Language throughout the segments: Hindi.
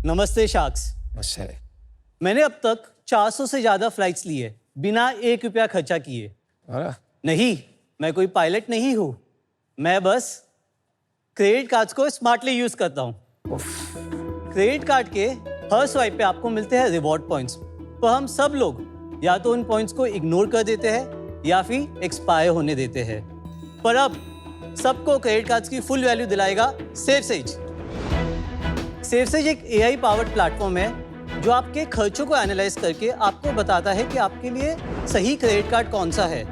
नमस्ते शार्क्स। अच्छा है। मैंने अब तक 400 से ज़्यादा फ्लाइट्स ली है बिना ₹1 खर्चा किए। अरे नहीं, मैं कोई पायलट नहीं हूँ। मैं बस क्रेडिट कार्ड्स को स्मार्टली यूज़ करता हूँ। क्रेडिट कार्ड के हर स्वाइप पे आपको मिलते हैं रिवॉर्ड पॉइंट्स। तो हम सब लोग या तो उन पॉइंट्स को इग्नोर कर देते हैं या फिर एक्सपायर होने देते हैं। पर अब सबको क्रेडिट कार्ड्स की फुल वैल्यू दिलाएगा सेफसेज। सेफसेज एक AI पावर्ड प्लेटफॉर्म है जो आपके खर्चों को एनालाइज करके आपको बताता है कि आपके लिए सही क्रेडिट कार्ड कौन सा है,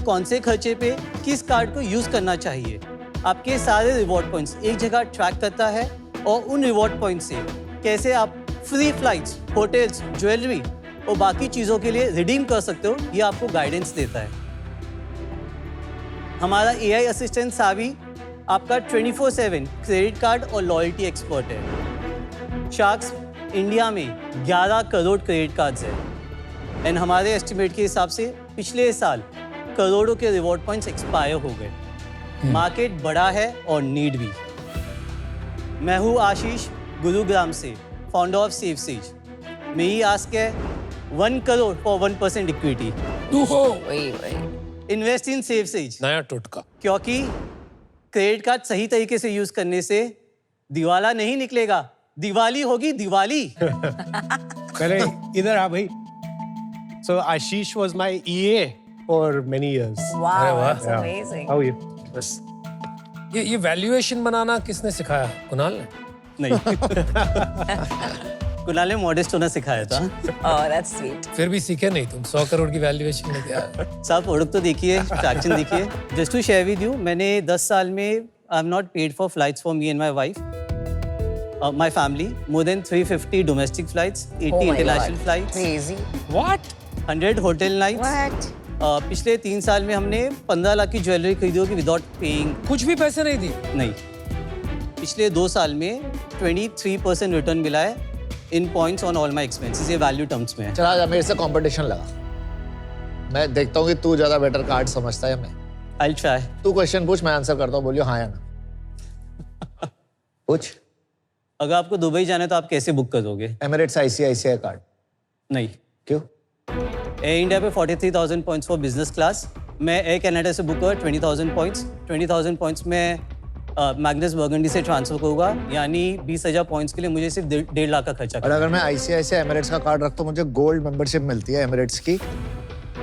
कौन से खर्चे पे किस कार्ड को यूज़ करना चाहिए। आपके सारे रिवॉर्ड पॉइंट्स एक जगह ट्रैक करता है और उन रिवॉर्ड पॉइंट्स से कैसे आप फ्री फ्लाइट्स, होटल्स, ज्वेलरी और बाकी चीज़ों के लिए रिडीम कर सकते हो, ये आपको गाइडेंस देता है। हमारा AI असिस्टेंट सावी आपका 24/7 क्रेडिट कार्ड और लॉयल्टी एक्सपर्ट है। शार्क्स इंडिया में 11 करोड़ क्रेडिट कार्ड्स हैं एंड हमारे एस्टिमेट के हिसाब से पिछले साल करोड़ों के रिवॉर्ड पॉइंट्स एक्सपायर हो गए। मार्केट बड़ा है और नीड भी। मैं हूँ आशीष गुरुग्राम से, फाउंडर ऑफ सेफसेज। मेरी आस्क है 1 करोड़ फॉर 1% इक्विटी। तू हो वही इन्वेस्ट इन सेफसेज, नया टोटका। क्योंकि क्रेडिट कार्ड सही तरीके से यूज करने से दिवाला नहीं निकलेगा, दिवाली होगी दिवाली। पहले इधर आ भाई। So Ashish was my EA for many years. wow, अरे वाह। that's amazing. How are you? बस ये वैल्यूएशन बनाना किसने सिखाया? कुणाल ने? नहीं कुणाल ने मॉडेस्ट होना सिखाया था। Oh, that's sweet. फिर भी सीखे नहीं तुम। 100 करोड़ की वैल्यूएशन लेके आए। साहब प्रोडक्ट तो देखिए, ट्रैक्शन देखिए। Just to share with you, मैंने 10 साल में I am not paid for flights for me and my wife, my family, more than 350 domestic flights, 80 Oh my international God. Flights, Crazy. What? 100 hotel nights. What? पिछले 3 साल में हमने 15 लाख की ज्वेलरी खरीदी होगी विदाउट पेइंग। कुछ भी पैसे नहीं दिए? नहीं, पिछले 2 साल में 23% रिटर्न मिला है in points on all my expenses. ये वैल्यू टर्म्स में है। चला जा, मेरे से कंपटीशन लगा। मैं देखता हूँ कि तू ज्यादा बेटर कार्ड समझता है। मैं आई विल ट्राई। तू क्वेश्चन पूछ, मैं आंसर करता हूँ, बोलियो हाँ या ना। पूछ। अगर आपको दुबई जाना है तो आप कैसे बुक करोगे? Emirates ICICI card. नहीं, क्यों? एयर इंडिया पे 43,000 पॉइंट्स फॉर बिजनेस क्लास। मैं एयर कनाडा से बुक करूँगा 20,000 पॉइंट्स। 20,000 पॉइंट्स में मैग्नस बर्गंडी से ट्रांसफर करूँगा, यानी 20,000 पॉइंट्स के लिए मुझे सिर्फ 1.5 लाख का खर्चा और करना। अगर मैं ICICI एमिरेट्स का कार्ड रखता हूँ, मुझे गोल्ड मेंबरशिप मिलती है एमिरेट्स की,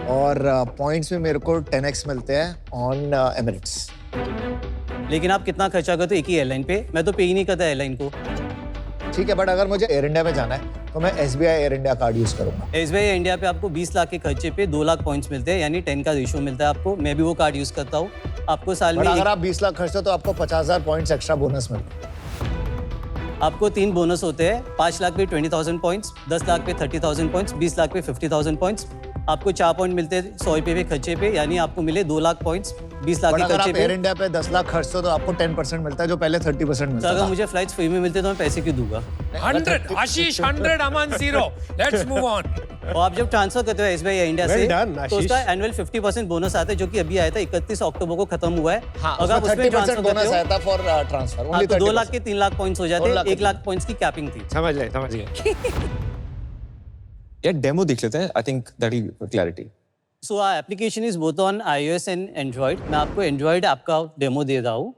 और पॉइंट्स में मेरे को 10x मिलते हैं ऑन एमिरेट्स। लेकिन आप कितना खर्चा करते हो एक ही एयरलाइन पे? मैं तो पे ही नहीं करता एयरलाइन को। ठीक है, बट अगर मुझे एयर इंडिया में जाना है तो मैं SBI air India card use करूंगा। SBI इंडिया पे आपको 20 लाख के खर्चे पे 2 लाख पॉइंट्स मिलते हैं, यानी 10 का रेशियो मिलता है आपको। मैं भी वो कार्ड यूज करता हूँ। आपको साल बट में अगर आप 20 लाख खर्चते हो तो आपको 50,000 पॉइंट्स एक्स्ट्रा बोनस मिलते हैं। आपको 3 बोनस होते हैं। 5 लाख पे 20,000 पॉइंट्स, 10 लाख पे 30,000 पॉइंट्स, 20 लाख पे 50,000 पॉइंट्स। आपको 4 पॉइंट मिलते हैं 100 रुपये पे खर्चे पे, यानी आपको मिले 2 लाख पॉइंट्स 20 लाख बट के अगर खर्चे आप एयर पे। इंडिया पे 10 लाख खर्चते हो तो आपको 10% मिलता है, जो पहले 30% तो मिलता अगर था। मुझे फ्लाइट्स फ्री में मिलते तो मैं पैसे क्यों दूंगा? 100 आशीष 100 अमन 0। Let's move on. और आप जब ट्रांसफर करते हो SBI इंडिया Well से done, तो आशीष। उसका एनुअल 50% बोनस आता है, जो कि अभी आया था 31 अक्टूबर को खत्म हुआ है। हाँ, अगर आप उसमें उसमें 30% ट्रांसफर बोनस करते आया हो था फॉर ट्रांसफर। हाँ, ओनली तो 2 30%। लाख के 3 लाख पॉइंट्स हो 2 जाते, लाख 1 लाख पॉइंट्स की कैपिंग थी। समझ गए। यार डेमो देख लेते हैं। I think that will clarity. So our application is both on iOS and Android. मैं आपको एंड्रॉइड ऐप का डेमो दे रहा हूँ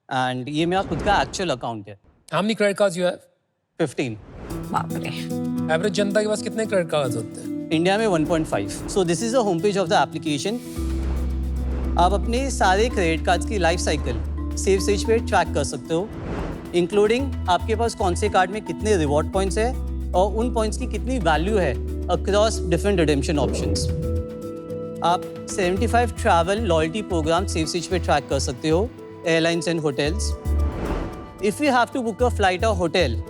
एंड ये मेरा खुद का एक्चुअल अकाउंट है। How many credit cards you have? 15। बाप रे। एवरेज जनता के पास कितने क्रेडिट कार्ड्स होते हैं? इंडिया में 1.5। So this is the home page of the application. आप अपने सारे क्रेडिट कार्ड्स की लाइफ साइकिल सेफसेज पे ट्रैक कर सकते हो, इंक्लूडिंग आपके पास कौन से कार्ड में कितने रिवॉर्ड पॉइंट्स है और उन पॉइंट्स की कितनी वैल्यू है अक्रॉस डिफरेंट रिडेम्पशन ऑप्शंस। आप 75 ट्रैवल लॉयल्टी प्रोग्राम सेफसेज पे ट्रैक कर सकते हो, airlines and hotels. If you have to book a flight और होटल,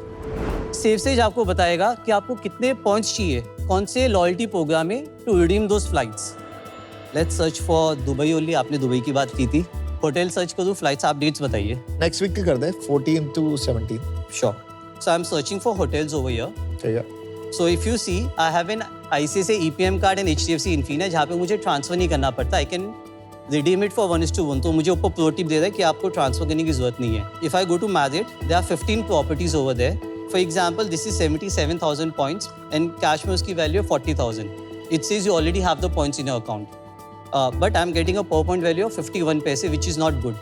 सेफसेज आपको बताएगा कि आपको कितने पॉइंट्स चाहिए कौन से लॉयल्टी प्रोग्राम में to redeem those flights. Let's search for Dubai only. आपने दुबई की बात की थी। होटल सर्च करूँ, फ्लाइट्स आप डेट्स बताइए। नेक्स्ट वीक की कर दे, 14 to 17। Sure. So I am searching for hotels over here. ठीक है। सो if you see, I have an ICICI EPM card and HDFC Infinite, जहाँ पे मुझे ट्रांसफर नहीं करना पड़ता। I can redeem it for 1:1। तो मुझे ऊपर प्रो टिप दे रहा है कि आपको ट्रांसफर करने की जरूरत नहीं है। If I go to Marriott, there are 15 properties over there For example, this is 77,000 points and cash में उसकी value है 40,000. It says you already have the points in your account. But I'm getting a per point value of 51 paise, which is not good.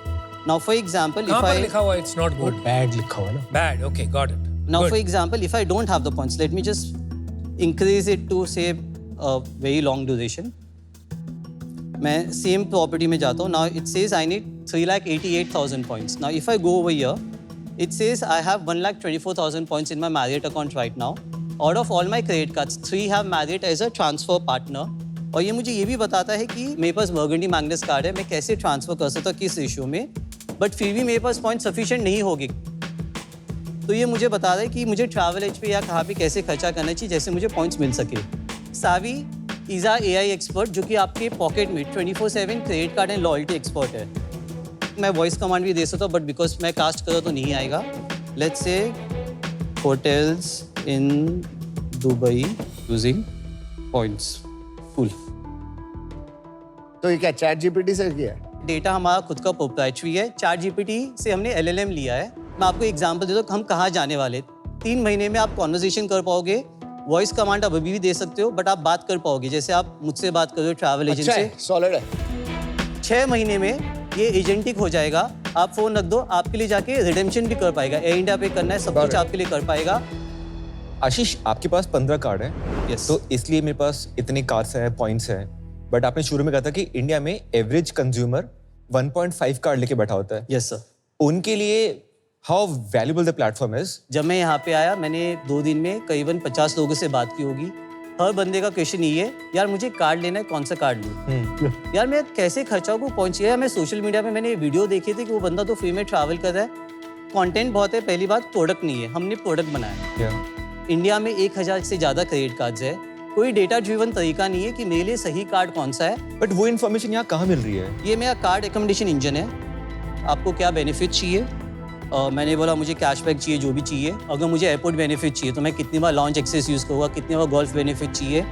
Now, for example, कहाँ if पर I लिखा हुआ it's not good? Bad लिखा हुआ ना. Bad. Okay, got it. now Good. for example, if I don't have the points, let me just increase it to say a very long duration. मैं same property में जाता हूँ. Now it says I need 3,88,000 points. Now if I go over here, it says I have 1,24,000 points in my Marriott account right now. Out of all my credit cards, 3 have Marriott as a transfer partner. और ये मुझे ये भी बताता है कि मेरे पास बर्गंडी मैग्नस कार्ड है, मैं कैसे ट्रांसफर कर सकता हूँ किस रेशियो में, बट फिर भी मेरे पास पॉइंट सफिशिएंट नहीं होगी. तो ये मुझे बता रहा है कि मुझे ट्रैवल एज पे या कहाँ पे कैसे खर्चा करना चाहिए जैसे मुझे पॉइंट्स मिल सके. सावी इज़ आ AI एक्सपर्ट जो कि आपके पॉकेट में 24/7 credit card and loyalty expert है. मैं वॉइस कमांड भी दे सकता हूँ बट बिकॉज मैं कास्ट करूँ तो नहीं आएगा. Let's say hotels in Dubai using points. Cool. तो ये क्या चैट जीपीटी से किया है? डेटा हमारा खुद का प्रोप्राइटरी है. चैट जीपीटी से हमने LLM लिया है. मैं आपको एग्जांपल देता हूँ हम कहाँ जाने वाले. 3 महीने में आप कॉन्वर्सेशन कर पाओगे. वॉइस कमांड आप अभी भी दे सकते हो बट आप बात कर पाओगे जैसे आप मुझसे बात कर रहे हो ट्रैवल एजेंट अच्छा से. है, सॉलिड है. 6 महीने में ये एजेंटिक हो जाएगा. आप फोन रख दो, आपके लिए जाके रिडेम्पशन भी कर पाएगा. एयर इंडिया पे करना है सब कुछ आपके लिए कर पाएगा. आशीष, आपके पास 15 कार्ड है. Yes. तो इसलिए मेरे पास इतने कार्ड्स हैं, पॉइंट्स हैं. बट आपने शुरू में कहा था कि इंडिया में एवरेज कंज्यूमर 1.5 कार्ड लेके बैठा होता है. Yes sir. उनके लिए how valuable the platform is. जब मैं यहाँ पे आया मैंने 2 दिन में करीबन 50 लोगों से बात की होगी. हर बंदे का क्वेश्चन ये है, यार मुझे कार्ड लेना है, कौन सा कार्ड लूँ, यार मैं कैसे खर्चा को पहुँचे. मैं सोशल मीडिया पे मैंने वीडियो देखे थे कि वो बंदा तो फ्री में ट्रैवल कर रहा है. कंटेंट बहुत है, पहली बात प्रोडक्ट नहीं है. हमने प्रोडक्ट बनाया. इंडिया में 1,000 से ज़्यादा क्रेडिट कार्ड्स है. कोई डेटा ड्रिवन तरीका नहीं है कि मेरे लिए सही कार्ड कौन सा है. बट वो इन्फॉर्मेशन यहाँ कहाँ मिल रही है? ये मेरा कार्ड रिकमेंडेशन इंजन है. आपको क्या बेनिफिट चाहिए. मैंने बोला मुझे कैशबैक चाहिए, जो भी चाहिए. अगर मुझे एयरपोर्ट बेनिफिट चाहिए तो मैं कितनी बार लॉन्च एक्सेस यूज़ करूँगा, कितनी बार गोल्फ बेनिफिट चाहिए,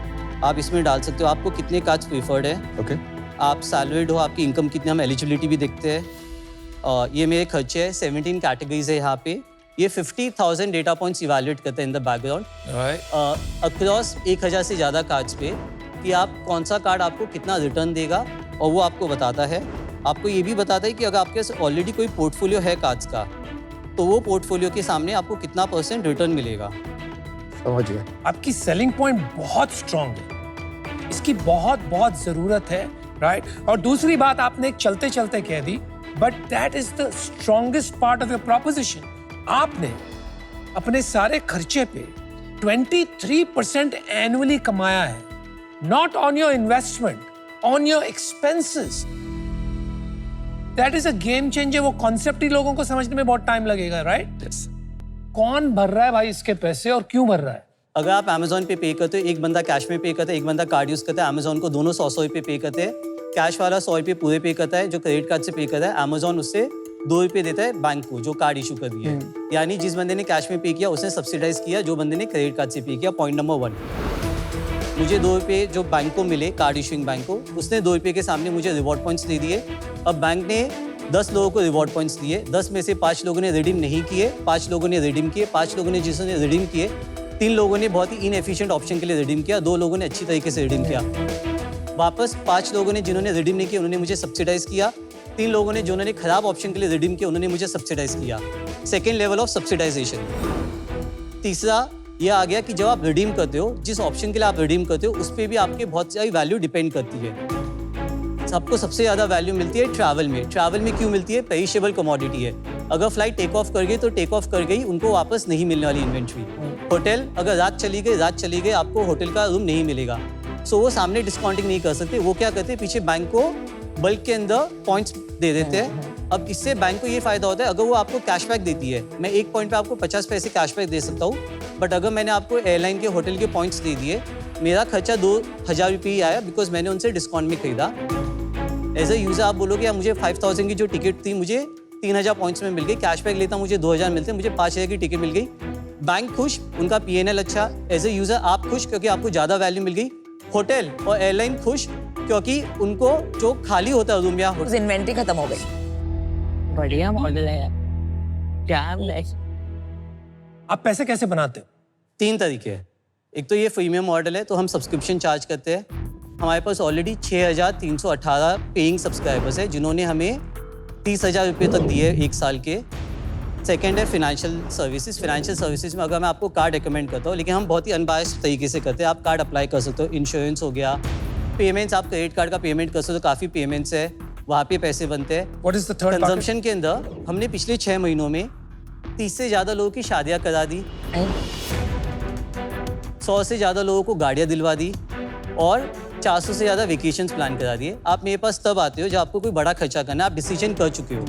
आप इसमें डाल सकते हो. आपको कितने कार्ड्स प्रीफर्ड है, ओके. आप सैलरीड हो, आपकी इनकम कितनी, हम एलिजिबिलिटी भी देखते हैं. ये मेरे खर्चे है. 17 कैटेगरीज है यहाँ पे. ये 50,000 डेटा पॉइंट्स इवैल्यूएट करते हैं इन द बैकग्राउंड अक्रॉस 1,000 से ज़्यादा कार्ड्स पे कि आप कौन सा कार्ड आपको कितना रिटर्न देगा. और वो आपको बताता है. आपको ये भी बताता है कि अगर आपके पास ऑलरेडी कोई पोर्टफोलियो है कार्ड्स का तो वो पोर्टफोलियो के सामने आपको कितना % रिटर्न मिलेगा. समझ गया. आपकी सेलिंग पॉइंट बहुत स्ट्रांग है. इसकी बहुत बहुत ज़रूरत है, राइट. और दूसरी बात आपने एक चलते चलते कह दी, but that is the strongest part of your proposition. आपने अपने सारे खर्चे पे 23% एनुअली कमाया है. Not on your investment, on your expenses. That is a game changer. वो कॉन्सेप्ट ही लोगों को समझने में बहुत टाइम लगेगा, राइट. कौन भर रहा है भाई इसके पैसे और क्यों भर रहा है? अगर आप अमेजोन पे पे करते हो, एक बंदा कैश में पे करता है, एक बंदा कार्ड यूज़ करता है. अमेजोन को दोनों 100 रुपये पे करते हैं. कैश वाला 100 रुपये पूरे पे करता है, जो क्रेडिट कार्ड से पे करता है. अमेजोन उससे 2 रुपये देता है बैंक को जो कार्ड इशू कर दिया है. यानी जिस बंदे ने कैश में पे किया उसने सब्सिडाइज किया जो बंदे ने क्रेडिट कार्ड से पे किया. Point number 1. मुझे 2 रुपये जो बैंक को मिले, कार्ड इशूइंग बैंक को, उसने 2 रुपये के सामने मुझे रिवॉर्ड पॉइंट्स दे दिए. अब बैंक ने 10 लोगों को रिवॉर्ड पॉइंट्स दिए. 10 में से 5 लोगों ने रिडीम नहीं किए, 5 लोगों ने रिडीम किए. 5 लोगों ने जिसने रिडीम किए, 3 लोगों ने बहुत ही इनएफिशिएंट ऑप्शन के लिए रिडीम किया, 2 लोगों ने अच्छी तरीके से रिडीम किया. वापस 5 लोगों ने जिन्होंने रिडीम नहीं किया उन्होंने मुझे सब्सिडाइज किया. 3 लोगों ने जिन्होंने खराब ऑप्शन के लिए रिडीम किया उन्होंने मुझे सब्सिडाइज किया. Second level of subsidisation. तीसरा ये आ गया कि जब आप रिडीम करते हो, जिस ऑप्शन के लिए आप रिडीम करते हो उस पर भी आपके बहुत सारी वैल्यू डिपेंड करती है. सबको सबसे ज़्यादा वैल्यू मिलती है ट्रैवल में. ट्रैवल में क्यों मिलती है? पेरिशेबल कमोडिटी है. अगर फ्लाइट टेक ऑफ कर गई तो टेक ऑफ कर गई, उनको वापस नहीं मिलने वाली इन्वेंट्री. होटल अगर रात चली गई आपको होटल का रूम नहीं मिलेगा. सो वो सामने डिस्काउंटिंग नहीं कर सकते. वो क्या करते हैं, पीछे बैंक को बल्क के अंदर पॉइंट्स दे देते हैं. अब इससे बैंक को ये फायदा होता है, अगर वो आपको कैशबैक देती है, मैं एक पॉइंट पे आपको 50 पैसे कैशबैक दे सकता हूँ, बट अगर मैंने आपको एयरलाइन के होटल के पॉइंट्स दे दिए, मेरा खर्चा 2,000 रुपये ही आया बिकॉज मैंने उनसे डिस्काउंट में खरीदा. एज अ यूज़र आप बोलोगे यार मुझे 5,000 की जो टिकट थी मुझे 3,000 पॉइंट्स में मिल गई. कैशबैक लेता मुझे 2,000 मिलते, मुझे 5,000 की टिकट मिल गई. बैंक खुश, उनका PNL अच्छा. एज अ यूज़र आप खुश क्योंकि आपको ज़्यादा वैल्यू मिल गई. होटल और एयरलाइन खुश क्योंकि उनको जो खाली होता है रूम या उस इन्वेंट्री खत्म हो गई. बढ़िया मॉडल है यार. क्या है. आप पैसे कैसे बनाते हो? 3 तरीके हैं। एक तो ये प्रीमियम मॉडल है, तो हम सब्सक्रिप्शन चार्ज करते हैं। हमारे पास ऑलरेडी 6,318 पेइंग सब्सक्राइबर्स है जिन्होंने हमें 30,000 रुपये तक दिए 1 साल के। सेकेंड है फिनेंशियल सर्विसेज। फिनेंशियल सर्विसेज में अगर मैं आपको कार्ड रिकमेंड करता हूँ, लेकिन हम बहुत ही अनबायस्ड तरीके से करते हैं। आप कार्ड अप्लाई कर सकते हो, इंश्योरेंस हो गया, पेमेंट्स, आप क्रेडिट कार्ड का पेमेंट कर सकते हो, काफ़ी पेमेंट्स है, वहाँ पे पैसे बनते हैं। What is the third bucket? Consumption के अंदर हमने पिछले 6 महीनों में 30 से ज़्यादा लोगों की शादियाँ करा दी, 100 से ज़्यादा लोगों को गाड़ियाँ दिलवा दी और 400 से ज़्यादा वेकेशंस प्लान करा दिए। आप मेरे पास तब आते हो जब आपको कोई बड़ा खर्चा करना है, आप डिसीजन कर चुके हो।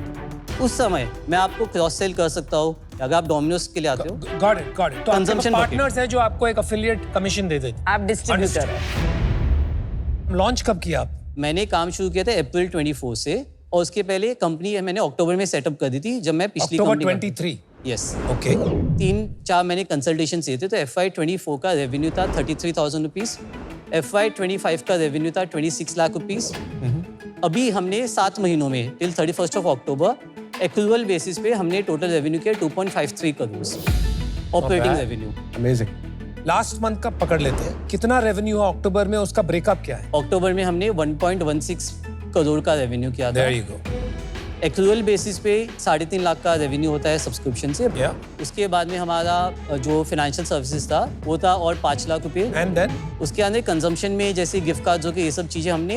उस समय मैं आपको क्रॉस सेल कर सकता हूँ। अगर आप डोमिनोज के लिए आते हो, Got it. तो आपके Consumption bucket. पार्टनर्स हैं जो आपको एक एफिलिएट कमीशन दे देते आप डिस्ट्रीब्यूटर है। हैं। लॉन्च कब किया आप? मैंने काम शुरू किया था अप्रैल 24 से, और उसके पहले कंपनी मैंने अक्टूबर में सेटअप कर दी थी जब मैं पिछली अक्टूबर कंपनी 23। यस। ओके। 3-4 मैंने कंसल्टेशन दिए थे। तो FY24 का रेवेन्यू था 33,000 रुपीज़, FY25 का रेवेन्यू था 26 लाख रुपीज़। अभी हमने 7 महीनों में टिल 31 अक्टूबर एक्रूअल बेसिस पे हमने टोटल रेवेन्यू किया 2.53 crore operating revenue. Amazing. Last month का पकड़ लेते हैं, कितना रेवेन्यू हुआ अक्टूबर में, उसका ब्रेकअप क्या है? अक्टूबर में हमने 1.16 करोड़ का रेवेन्यू किया था। There you go. Accrual basis पे 3.5 लाख का रेवेन्यू होता है सब्सक्रिप्शन से। Yeah. उसके बाद में हमारा जो फाइनेंशियल सर्विसेज था वो था और 5 लाख रुपये। And then उसके अंदर कंजम्पशन में जैसे गिफ्ट कार्ड जो कि ये सब चीज़ें हमने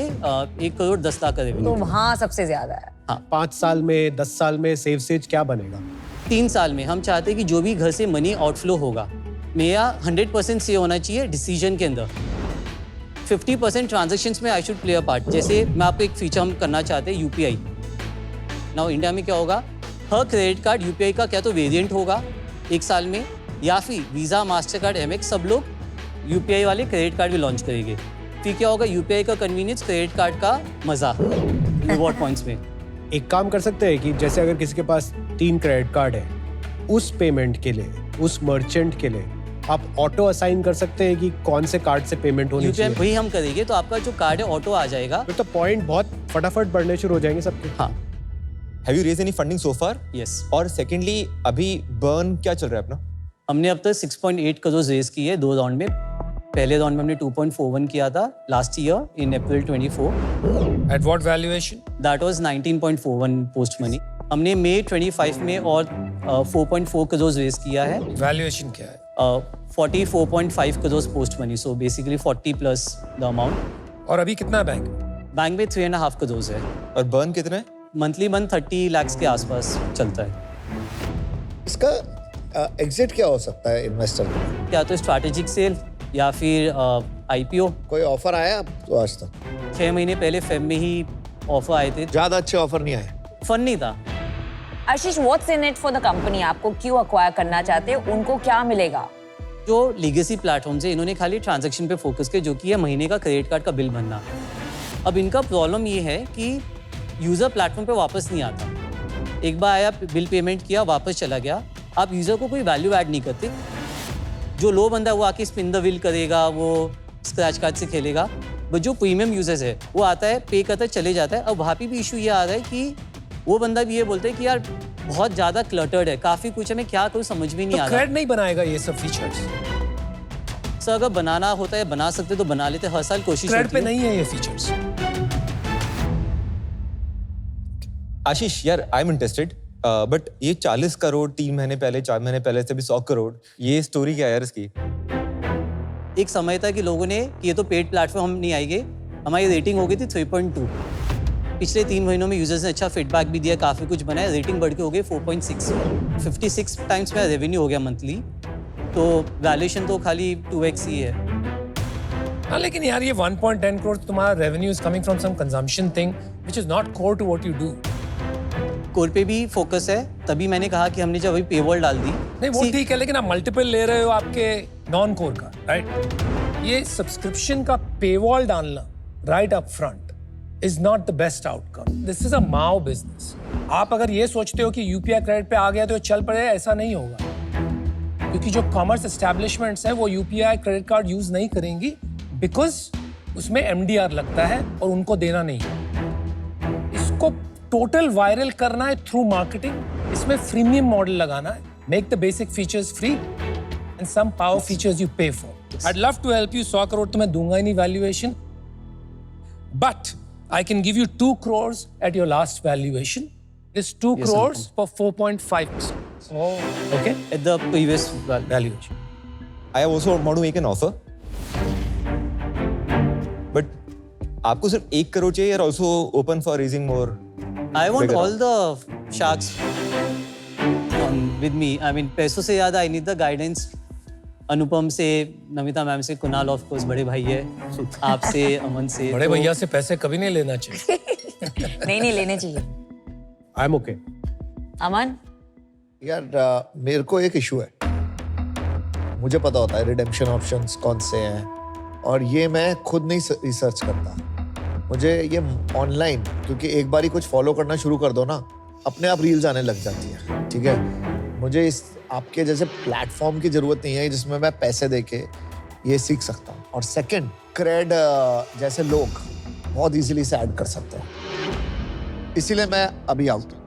1 करोड़ 10 लाख का तो रेवेन्यू। वहाँ सबसे ज्यादा है। 5 साल में 10 साल में सेव सेज क्या बनेगा? 3 साल में हम चाहते हैं कि जो भी घर से मनी आउटफ्लो होगा मेरा 100% से होना चाहिए डिसीजन के अंदर। 50% ट्रांजेक्शन्स में I should play a part. जैसे मैं आपको एक फीचर हम करना चाहते हैं UPI। नाउ इंडिया में क्या होगा, हर क्रेडिट कार्ड UPI का क्या तो वेरिएंट होगा 1 साल में, या फिर वीज़ा, मास्टर कार्ड, MX सब लोग UPI वाले क्रेडिट कार्ड भी लॉन्च करेंगे। फिर क्या होगा, UPI का कन्वीनियंस, क्रेडिट कार्ड का मज़ा रिवॉर्ड पॉइंट्स में। एक काम कर सकते हैं कि जैसे अगर किसी के पास 3 क्रेडिट कार्ड है, उस पेमेंट के लिए, उस मर्चेंट के लिए आप ऑटो असाइन कर सकते हैं कि कौन से कार्ड से पेमेंट होनी UPI चाहिए। वही हम करेंगे, तो आपका जो कार्ड है ऑटो आ जाएगा। फिर तो पॉइंट बहुत फटाफट बढ़ने शुरू हो जाएंगे सबके। हाँ, have you raise any funding so far? Yes. और सेकेंडली अभी बर्न क्या चल रहा है अपना? हमने अब तक 6.8 करोड़ रेज की है 2 राउंड में। पहले राउंड में हमने 2.41 किया था last year in April 24। at what valuation? That was 19.41 post money. हमने मई 25 में और 4.4 करोड़ रेज किया है, Valuation क्या है? 44.5 crore post money. So basically 40 plus the amount. और अभी कितना बैंक? बैंक में 3.5 करोड़ है। और बर्न कितना है? मंथली 30 लाख के आसपास चलता है। इसका एग्जिट क्या हो सकता है इन्वेस्टर को? या तो स्ट्रैटेजिक सेल या फिर IPO। कोई ऑफर आया तो आज तक? 6 महीने पहले फेब में ही ऑफर आए थे, ज्यादा अच्छे ऑफर नहीं आए। फन नहीं था। Ashish, what's in it for the company? आपको क्यों अक्वायर करना चाहते हैं? उनको क्या मिलेगा? जो लीगेसी प्लेटफॉर्म्स है इन्होंने खाली ट्रांजैक्शन पे फोकस किया, जो कि है महीने का क्रेडिट कार्ड का बिल भरना। अब इनका प्रॉब्लम ये है कि यूज़र प्लेटफॉर्म पे वापस नहीं आता। एक बार आया, बिल पेमेंट किया, वापस चला गया। आप यूज़र को कोई वैल्यू ऐड नहीं करते। जो लो बंदा है वो आके स्पिन द व्हील करेगा, वो स्क्रैच कार्ड से खेलेगा। बट जो प्रीमियम यूजर्स है वो आता है, पे करता है, चले जाता है। अब वहाँ पे भी इशू ये आ रहा है कि वो बंदा भी ये बोलता है कि यार बहुत ज़्यादा क्लटर्ड है, काफ़ी कुछ है, मैं क्या करूँ समझ में नहीं तो आ रहा। क्रेडिट नहीं बनाएगा ये सब फीचर्स? सर अगर बनाना होता है, बना सकते तो बना लेते। हर साल कोशिश क्रेडिट पे होती है। नहीं है ये फीचर्स। आशीष यार, आई एम इंटरेस्टेड, बट ये 40 करोड़ 3 महीने पहले, 4 महीने पहले से भी 100 करोड़, ये स्टोरी क्या है यार इसकी? एक समय था कि लोगों ने कि ये तो पेड प्लेटफॉर्म हम नहीं आएंगे। हमारी रेटिंग हो गई थी 3.2। पिछले 3 महीनों में यूजर्स ने अच्छा फीडबैक भी दिया, काफ़ी कुछ बनाया, रेटिंग बढ़ के हो गई 4.6। 56 टाइम्स मेरा रेवेन्यू हो गया मंथली। तो वैल्यूएशन तो खाली 2x ही है। हाँ, लेकिन यार ये 1.10 करोड़ तुम्हारा revenue is coming from some consumption thing which is not core to what you do. Core पे भी फोकस है, तभी मैंने कहा कि हमने जब अभी पेवॉल डाल दी। नहीं वो ठीक है, लेकिन आप मल्टीपल ले रहे हो आपके नॉन कोर का, राइट? ये सब्सक्रिप्शन का पेवॉल डालना right up front is not the best outcome. This is a Mao business. आप अगर ये सोचते हो कि यूपीआई क्रेडिट पे आ गया तो चल पड़े, ऐसा नहीं होगा, क्योंकि जो कॉमर्स एस्टैब्लिशमेंट्स हैं वो यूपीआई क्रेडिट कार्ड यूज नहीं करेंगी, बिकॉज उसमें MDR लगता है और उनको देना नहीं है। इसको टोटल वायरल करना है थ्रू मार्केटिंग, इसमें फ्रीमियम मॉडल लगाना है, make the basic features free and some power features you pay for. I'd love to help you. 100 crore तो मैं दूंगा ही नहीं valuation, but I can give you 2 crores at your last valuation. This 2 Yes, crores for 4.5%. Oh. Okay? At the previous Valuation. I also want to make an offer. But आपको सिर्फ 1 करोड़ चाहिए or also open for raising more? I want Bigger all the sharks with me. I mean, पैसों से ज़्यादा I need the guidance. अनुपम से, नमिता मैम से, कुणाल ऑफ कोर्स बड़े भाई है, आपसे, अमन से. बड़े तो भैया से पैसे कभी नहीं लेना चाहिए. नहीं लेने चाहिए. I'm okay. अमन, यार मेरे को एक इशू है. मुझे पता होता है रिडेम्पशन ऑप्शंस कौन से हैं और ये मैं खुद नहीं रिसर्च करता. मुझे ये ऑनलाइन, क्योंकि एक बार ही कुछ फॉलो करना शुरू कर दो ना, अपने आप रील्स आने लग जाती है. ठीक है, मुझे इस आपके जैसे प्लेटफॉर्म की जरूरत नहीं है जिसमें मैं पैसे देके ये सीख सकता हूँ. और सेकंड, क्रेड जैसे लोग बहुत इजीली से ऐड कर सकते हैं, इसीलिए मैं अभी आउट हूँ.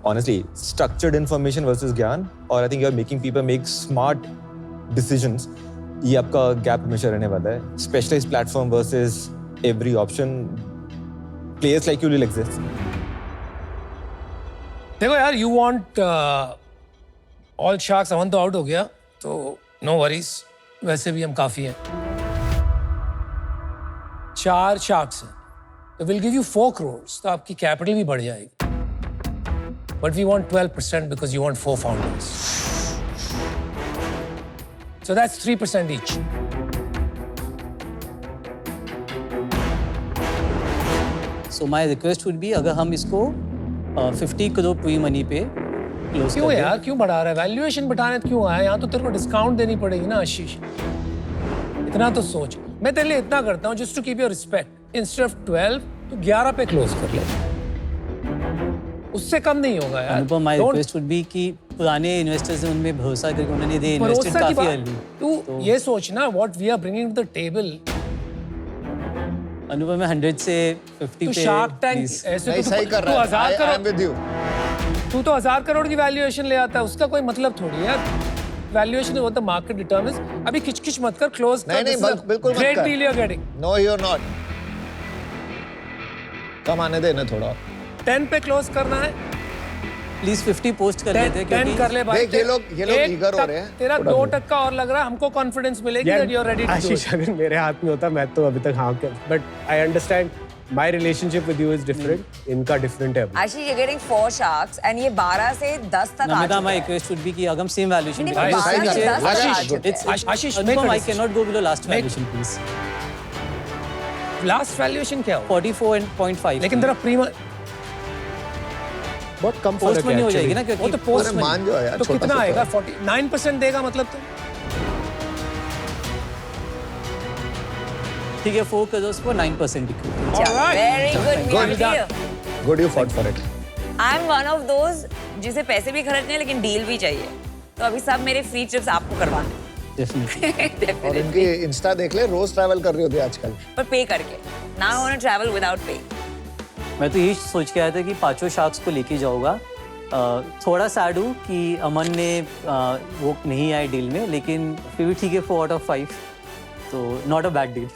Honestly, structured information versus ज्ञान, और I think you're making people make smart decisions. ये आपका गैप हमेशा रहने वाला है. Specialized platform versus every option. Players like you will exist. देखो यार, you want all sharks. अमन तो आउट हो गया, तो no worries. वैसे भी हम काफी हैं. 4 sharks हैं, तो we'll give you 4 crores. तो आपकी कैपिटल भी बढ़ जाएगी. But we want 12% because you want 4 founders. So that's 3% each. So my request would be अगर हम इसको 50 करोड़ प्री मनी पे क्लोज क्यों यार, क्यों बढ़ा रहा है? वैल्यूएशन बढ़ाने क्यों आया? यहाँ तो तेरे को डिस्काउंट देनी पड़ेगी ना आशीष. इतना तो सोच. मैं तेरे लिए इतना करता हूँ just to keep your respect. Instead of 12 तो 11 पे क्लोज कर ले. उससे कम नहीं होगा यार. अनुपम, माय रिक्वेस्ट वुड बी कि पुराने इन्वेस्टर्स ने उनमें भरोसा करके उन्होंने दे इन्वेस्टेड भरोसा की काफी बात. अर्ली. तू ये सोच ना, what we are bringing to the table. Anupam, मैं 100 से 50 तू पे शार्क टैंक please. ऐसे नहीं, तो सही कर रहा है. हजार I am crore with you. तू तो 1000 करोड़ की वैल्यूएशन ले आता है. उसका कोई मतलब थोड़ी है. Valuation is what the market determines. अभी किचकिच मत कर, क्लोज कर. नहीं, बिल्कुल मत ग्रेट कर. Deal you are getting. No, you're not. कम आने दे इन्हें थोड़ा. 10 पे क्लोज करना है. प्लीज 50 पोस्ट कर लेते हैं 10 कर ले भाई. देख, ये लोग एक eager हो टक- रहे हैं. तेरा थोड़ा 2% और लग रहा है. हमको कॉन्फिडेंस मिलेगी यार, that you are ready to do Ashish, it. अगर मेरे हाथ में होता मैं तो अभी तक हाँ कर. But I understand my relationship with you is different. इनका डिफरेंट है. आशीष, you're getting 4 sharks and ये 12 से 10 तक आ नमिता, चुका माय है. रिक्वेस्ट वुड बी कि अगर हम सेम वैल्यूएशन नहीं, पे नहीं, क्लोज बारह कर से लीजिए. 10 तक आ आशीष, चुका है. आशीष, अनुपम, make a I cannot go below last Make- valuation please. Last valuation क्या हो? 44.5. लेकिन तेरा प्रीमियम बहुत कम पोस्ट फर्क मनी है हो जाएगी actually. ना, वो क्योंकि तो पोस्ट अरे मान जाओ यार, तो छोटा कितना सा आएगा? तो 49% देगा मतलब तुम. ठीक है, 4 करोड़ पर 9% equity. Alright. Very good, Good Miyam done. dear. Good you fought for it. I'm one of those जिसे पैसे भी खर्चने हैं लेकिन डील भी चाहिए. तो अभी सब मेरे फ्री ट्रिप्स आपको करवाने हैं. डेफिनेटली. और Definitely. इनकी इंस्टा देख ले, रोज ट्रैवल कर रही होती है आजकल. पर पे करके. Now I want to travel without pay. मैं तो यही सोच के आया था कि पांचों शार्क्स को लेके जाऊंगा. थोड़ा सैड हूँ कि अमन ने वो नहीं आए डील में, लेकिन फिर भी ठीक है, 4 out of 5 तो नॉट अ बैड डील.